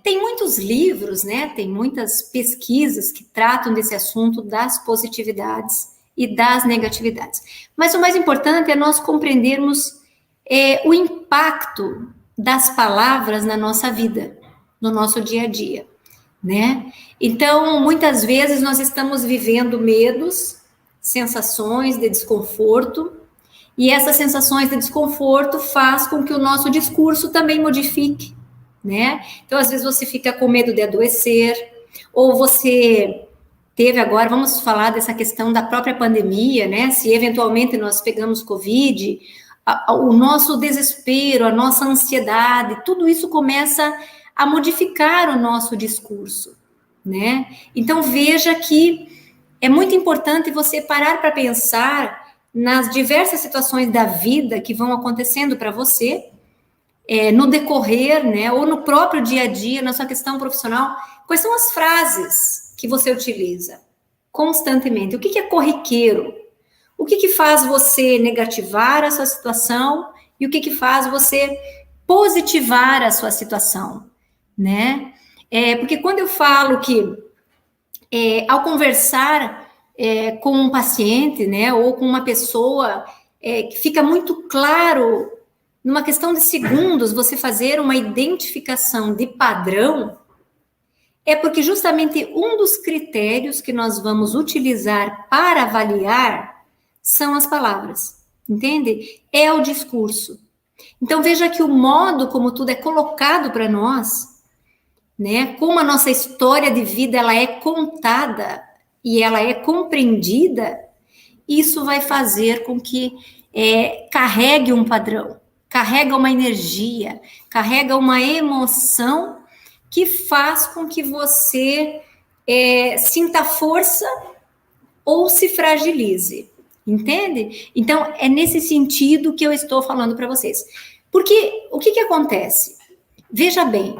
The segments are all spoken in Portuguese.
Tem muitos livros, né? Tem muitas pesquisas que tratam desse assunto das positividades e das negatividades. Mas o mais importante é nós compreendermos o impacto das palavras na nossa vida, no nosso dia a dia, né? Então, muitas vezes nós estamos vivendo medos, sensações de desconforto, e essas sensações de desconforto faz com que o nosso discurso também modifique, né? Então, às vezes você fica com medo de adoecer, ou você teve agora, vamos falar dessa questão da própria pandemia, né? Se eventualmente nós pegamos Covid, o nosso desespero, a nossa ansiedade, tudo isso começa a modificar o nosso discurso, né? Então, veja que é muito importante você parar para pensar nas diversas situações da vida que vão acontecendo para você, no decorrer, né, ou no próprio dia a dia, na sua questão profissional, quais são as frases que você utiliza constantemente? O que é corriqueiro? O que faz você negativar a sua situação e o que faz você positivar a sua situação, né? Porque quando eu falo que ao conversar com um paciente, né, ou com uma pessoa, que fica muito claro, numa questão de segundos, você fazer uma identificação de padrão, é porque justamente um dos critérios que nós vamos utilizar para avaliar são as palavras, entende? É o discurso. Então, veja que o modo como tudo é colocado para nós, né, como a nossa história de vida ela é contada e ela é compreendida, isso vai fazer com que carregue um padrão, carrega uma energia, carrega uma emoção que faz com que você sinta força ou se fragilize, entende? Então, é nesse sentido que eu estou falando para vocês. Porque o que acontece? Veja bem,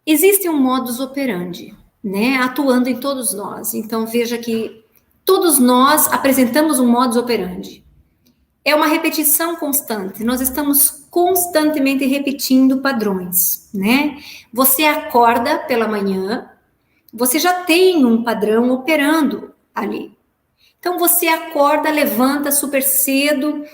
existe um modus operandi, né, atuando em todos nós. Então, veja que todos nós apresentamos um modus operandi. É uma repetição constante. Nós estamos constantemente repetindo padrões, né? Você acorda pela manhã, você já tem um padrão operando ali. Então, você acorda, levanta super cedo,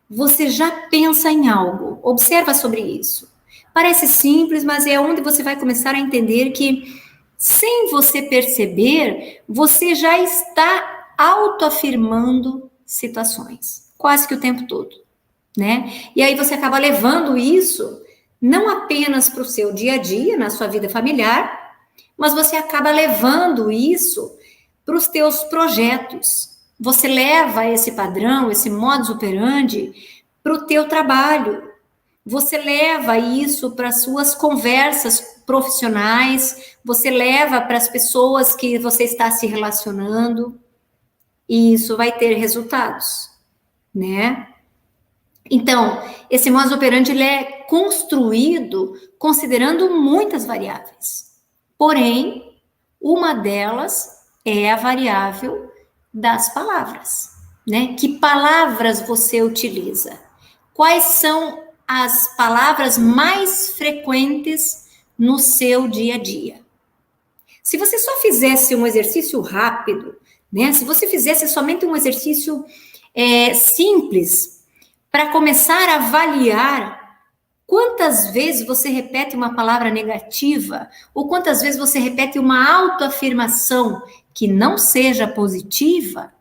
você já pensa em algo. Observa sobre isso. Parece simples, mas é onde você vai começar a entender que, sem você perceber, você já está autoafirmando situações, quase que o tempo todo, né? E aí você acaba levando isso não apenas para o seu dia a dia, na sua vida familiar, mas você acaba levando isso para os teus projetos. Você leva esse padrão, esse modus operandi para o teu trabalho. Você leva isso para as suas conversas profissionais, você leva para as pessoas que você está se relacionando, e isso vai ter resultados, né? Então, esse modus operandi ele é construído considerando muitas variáveis. Porém, uma delas é a variável das palavras, né? Que palavras você utiliza? Quais são as palavras mais frequentes no seu dia a dia? Se você só fizesse um exercício rápido, né? Se você fizesse somente um exercício simples, para começar a avaliar quantas vezes você repete uma palavra negativa, ou quantas vezes você repete uma autoafirmação que não seja positiva,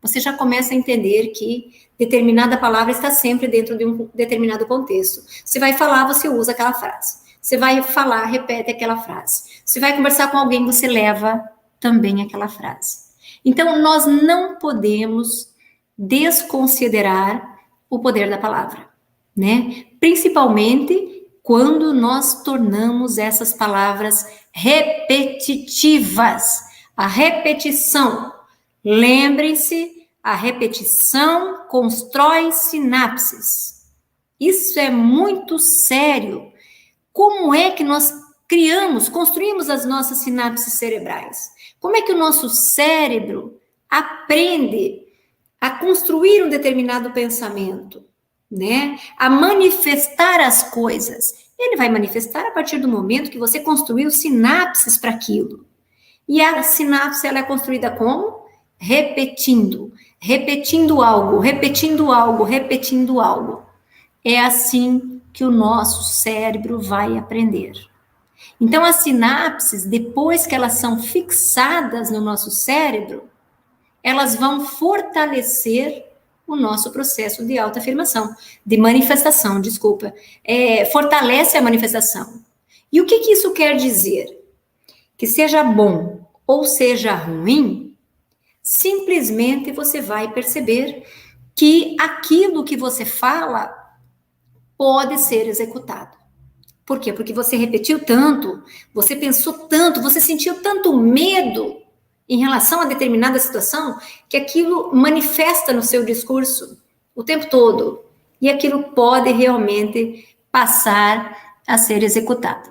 você já começa a entender que determinada palavra está sempre dentro de um determinado contexto. Você vai falar, você usa aquela frase. Você vai falar, repete aquela frase. Você vai conversar com alguém, você leva também aquela frase. Então, nós não podemos desconsiderar o poder da palavra, né? Principalmente quando nós tornamos essas palavras repetitivas. A repetição, lembrem-se, a repetição constrói sinapses. Isso é muito sério. Como é que nós construímos as nossas sinapses cerebrais? Como é que o nosso cérebro aprende a construir um determinado pensamento, né? A manifestar as coisas? Ele vai manifestar a partir do momento que você construiu sinapses para aquilo. E a sinapse, ela é construída como? Repetindo. Repetindo algo, repetindo algo, repetindo algo. É assim que o nosso cérebro vai aprender. Então, as sinapses, depois que elas são fixadas no nosso cérebro, elas vão fortalecer o nosso processo de autoafirmação, de manifestação, desculpa. Fortalece a manifestação. E o que isso quer dizer? Que seja bom ou seja ruim, simplesmente você vai perceber que aquilo que você fala pode ser executado. Por quê? Porque você repetiu tanto, você pensou tanto, você sentiu tanto medo em relação a determinada situação, que aquilo manifesta no seu discurso o tempo todo. E aquilo pode realmente passar a ser executado.